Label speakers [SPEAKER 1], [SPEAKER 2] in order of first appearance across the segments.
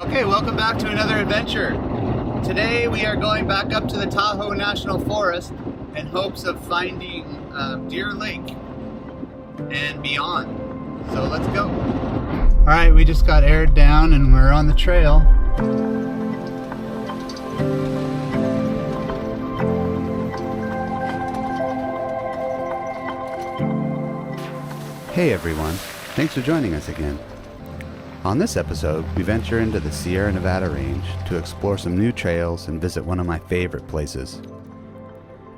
[SPEAKER 1] Okay, welcome back to another adventure. Today we are going back up to the Tahoe National Forest in hopes of finding Deer Lake and beyond. So let's go. Alright, we just got aired down and we're on the trail.
[SPEAKER 2] Hey everyone, thanks for joining us again. On this episode, we venture into the Sierra Nevada range to explore some new trails and visit one of my favorite places.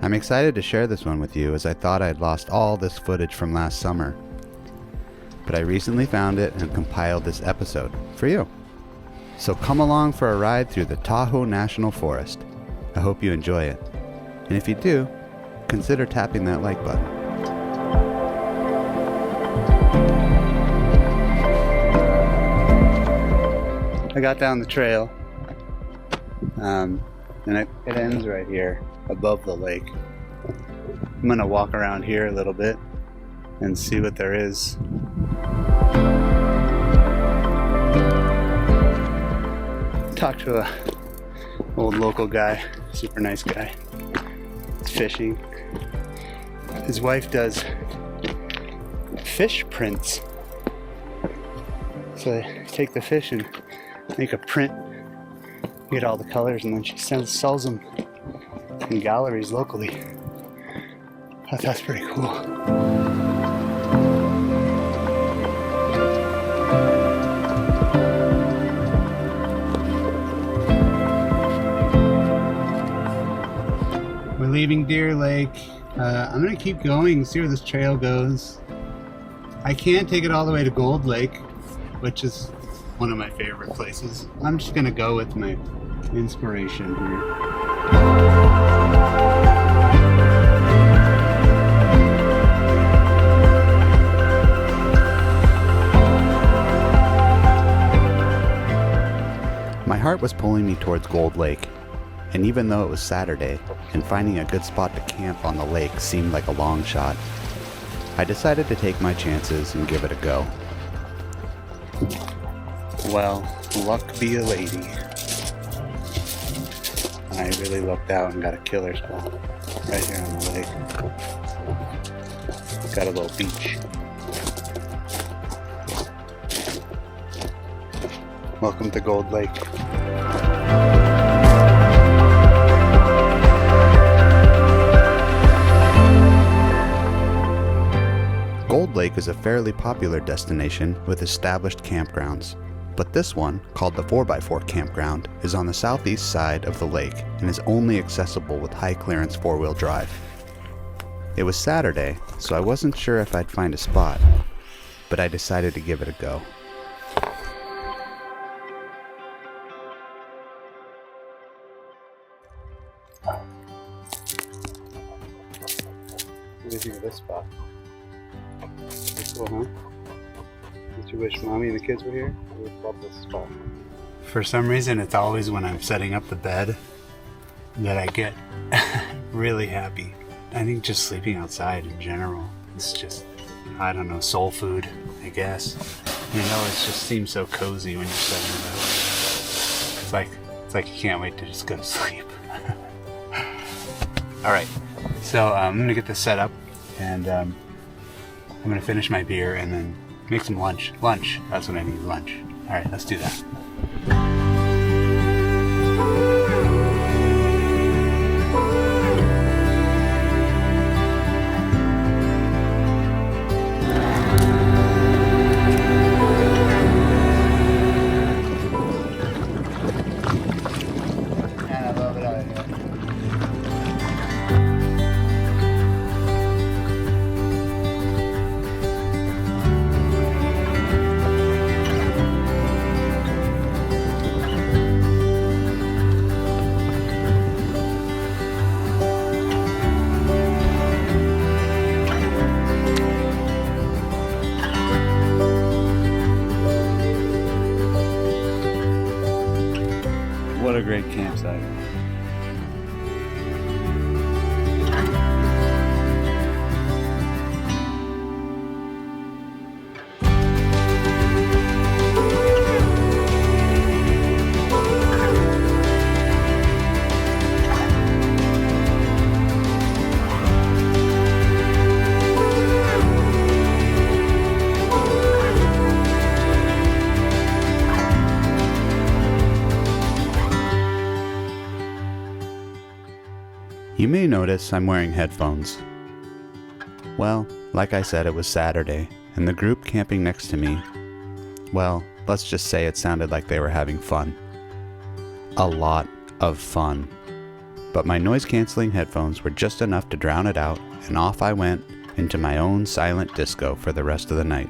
[SPEAKER 2] I'm excited to share this one with you as I thought I'd lost all this footage from last summer. But I recently found it and compiled this episode for you. So come along for a ride through the Tahoe National Forest. I hope you enjoy it. And if you do, consider tapping that like button.
[SPEAKER 1] I got down the trail and it ends right here above the lake. I'm gonna walk around here a little bit and see what there is. Talked to a old local guy, super nice guy. He's fishing. His wife does fish prints. So they take the fish and make a print, get all the colors, and then she sells them in galleries locally. I thought that's pretty cool. We're leaving Deer Lake. I'm gonna keep going, see where this trail goes. I can't take it all the way to Gold Lake, which is one of my favorite places. I'm just gonna go with my inspiration here.
[SPEAKER 2] My heart was pulling me towards Gold Lake, and even though it was Saturday and finding a good spot to camp on the lake seemed like a long shot, I decided to take my chances and give it a go.
[SPEAKER 1] Well, luck be a lady. I really lucked out and got a killer spot right here on the lake. Got a little beach. Welcome to Gold Lake.
[SPEAKER 2] Gold Lake is a fairly popular destination with established campgrounds. But this one, called the 4x4 Campground, is on the southeast side of the lake and is only accessible with high-clearance four-wheel drive. It was Saturday, so I wasn't sure if I'd find a spot, but I decided to give it a go.
[SPEAKER 1] What do you think of this spot? Pretty cool, huh? Did you wish Mommy and the kids were here? I would love this spot. For some reason, it's always when I'm setting up the bed that I get really happy. I think just sleeping outside in general is just, I don't know, soul food, I guess. You know, it just seems so cozy when you're setting it up. It's like you can't wait to just go to sleep. All right, so I'm gonna get this set up, and I'm gonna finish my beer and then make some lunch. Lunch, that's what I need, lunch. All right, let's do that. And I love it out here. What a great campsite.
[SPEAKER 2] You may notice I'm wearing headphones. Well, like I said, it was Saturday, and the group camping next to me, well, let's just say it sounded like they were having fun. A lot of fun. But my noise-canceling headphones were just enough to drown it out, and off I went into my own silent disco for the rest of the night.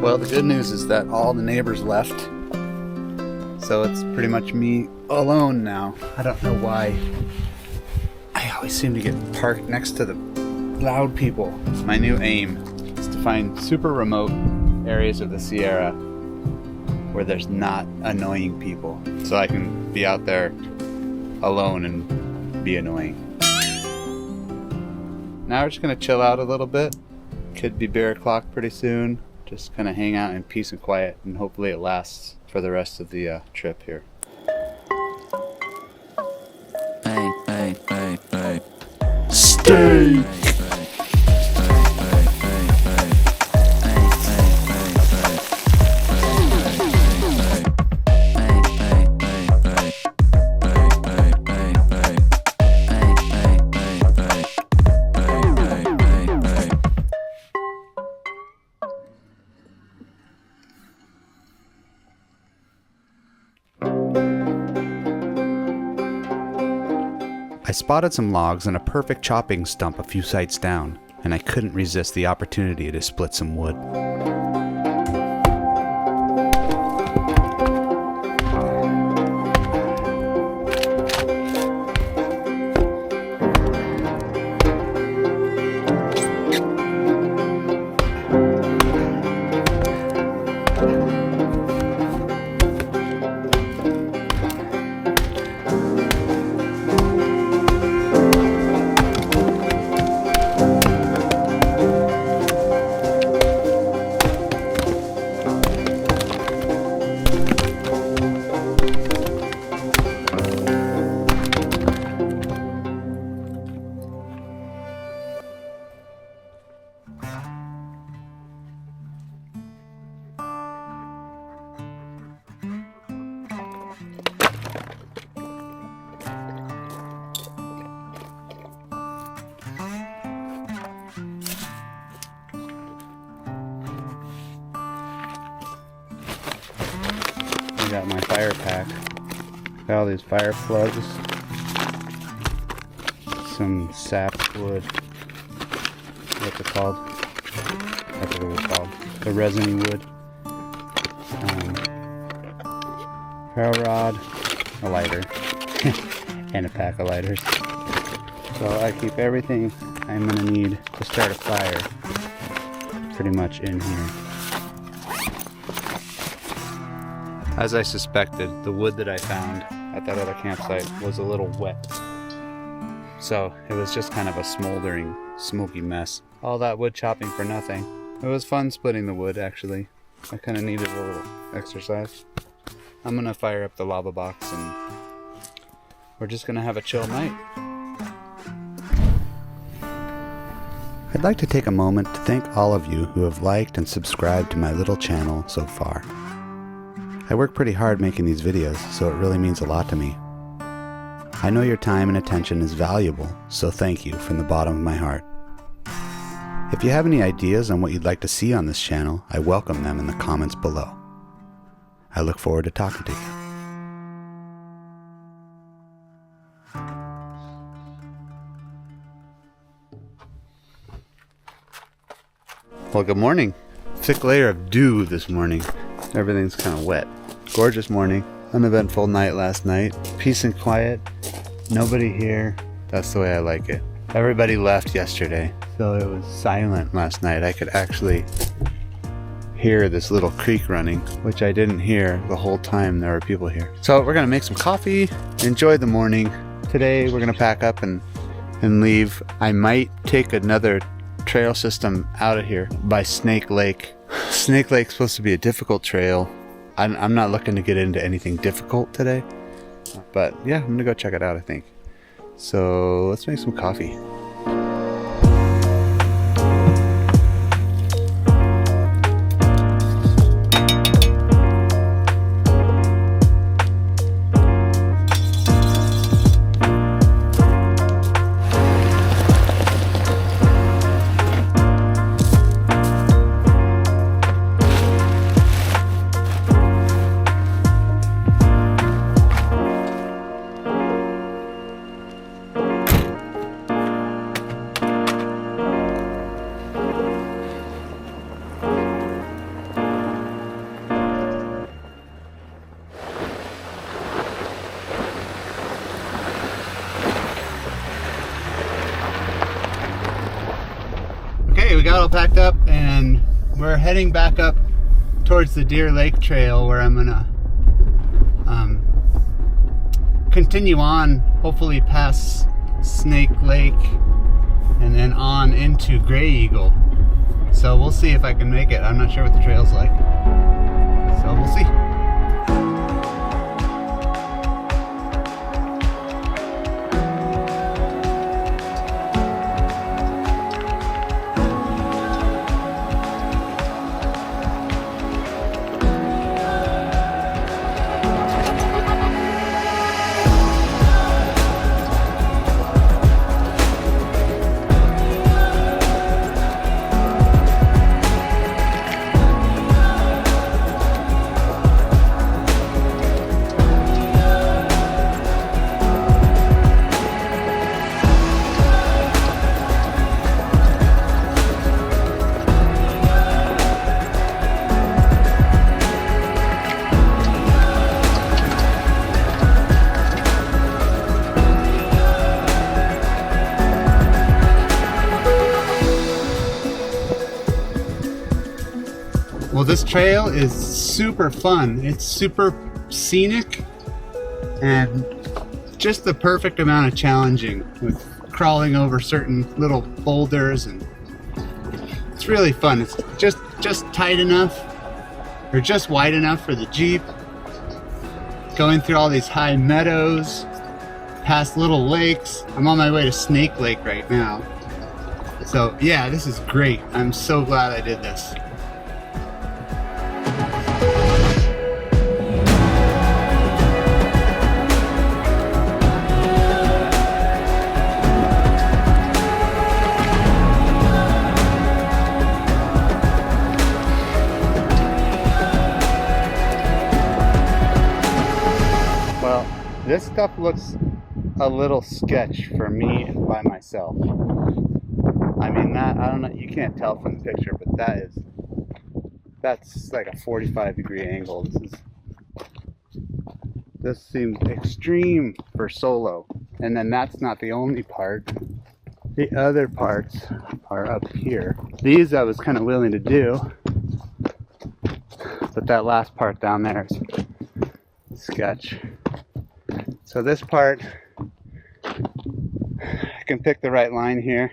[SPEAKER 2] Well, the good news is that all the neighbors left, so it's pretty much me alone now. I don't know why I always seem to get parked next to the loud people. My new aim is to find super remote areas of the Sierra where there's not annoying people, so I can be out there alone and be annoying. Now we're just gonna chill out a little bit. Could be beer o'clock pretty soon. Just kind of hang out in peace and quiet, and hopefully it lasts for the rest of the trip here. Stay! I spotted some logs and a perfect chopping stump a few sites down, and I couldn't resist the opportunity to split some wood. I got my fire pack. Got all these fire plugs. Some sap wood. What's it called? I forget what it's called. The resiny wood. Power rod. A lighter. And a pack of lighters. So I keep everything I'm going to need to start a fire pretty much in here. As I suspected, the wood that I found at that other campsite was a little wet. So it was just kind of a smoldering
[SPEAKER 1] smoky mess. All that wood chopping for nothing. It was fun splitting the wood, actually. I kind of needed a little exercise. I'm gonna fire up the lava box and we're just gonna have a chill night.
[SPEAKER 2] I'd like to take a moment to thank all of you who have liked and subscribed to my little channel so far. I work pretty hard making these videos, so it really means a lot to me. I know your time and attention is valuable, so thank you from the bottom of my heart. If you have any ideas on what you'd like to see on this channel, I welcome them in the comments below. I look forward to talking to you.
[SPEAKER 1] Well, good morning. Thick layer of dew this morning. Everything's kind of wet. Gorgeous morning. Uneventful night last night. Peace and quiet. Nobody here. That's the way I like it. Everybody left yesterday, so it was silent last night. I could actually hear this little creek running, which I didn't hear the whole time there were people here. So we're gonna make some coffee, enjoy the morning. Today we're gonna pack up and leave. I might take another trail system out of here by Snake Lake. Snake Lake's supposed to be a difficult trail. I'm not looking to get into anything difficult today, but yeah, I'm gonna go check it out, I think. So let's make some coffee. We got all packed up and we're heading back up towards the Deer Lake Trail, where I'm gonna continue on, hopefully past Snake Lake and then on into Gray Eagle. So we'll see if I can make it. I'm not sure what the trail's like, so we'll see. Well, this trail is super fun. It's super scenic and just the perfect amount of challenging, with crawling over certain little boulders, and it's really fun. It's just tight enough, or just wide enough for the Jeep. Going through all these high meadows, past little lakes. I'm on my way to Snake Lake right now. So yeah, this is great. I'm so glad I did this. This stuff looks a little sketch for me by myself. I mean, that, I don't know, you can't tell from the picture, but that's like a 45-degree angle. This seems extreme for solo. And then that's not the only part. The other parts are up here. These I was kind of willing to do, but that last part down there is sketch. So this part, I can pick the right line here.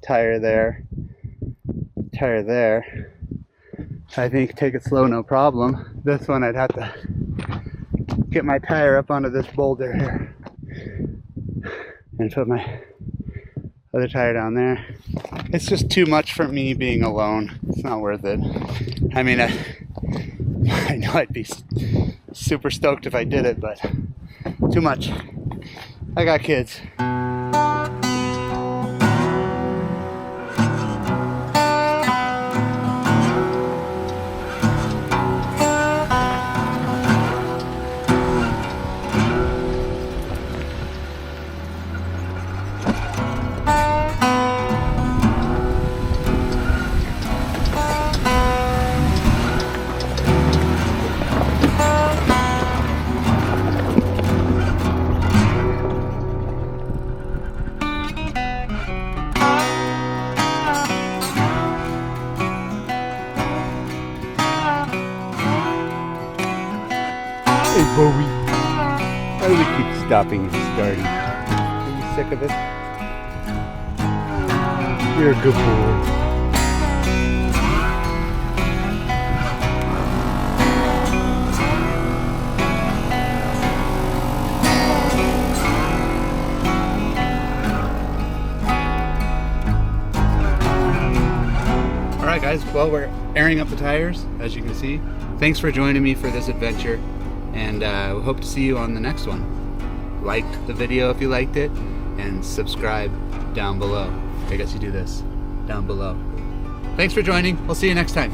[SPEAKER 1] tire there, tire there. I think take it slow, no problem. This one I'd have to get my tire up onto this boulder here and put my other tire down there. It's just too much for me being alone. It's not worth it. I mean, I know I'd be super stoked if I did it, but too much. I got kids. Hey, Bowie. Why do we keep stopping and starting? Are you sick of it? You're a good boy. Alright guys, well, we're airing up the tires, as you can see. Thanks for joining me for this adventure, and we hope to see you on the next one. Like the video if you liked it, and subscribe down below. I guess you do this down below. Thanks for joining. We'll see you next time.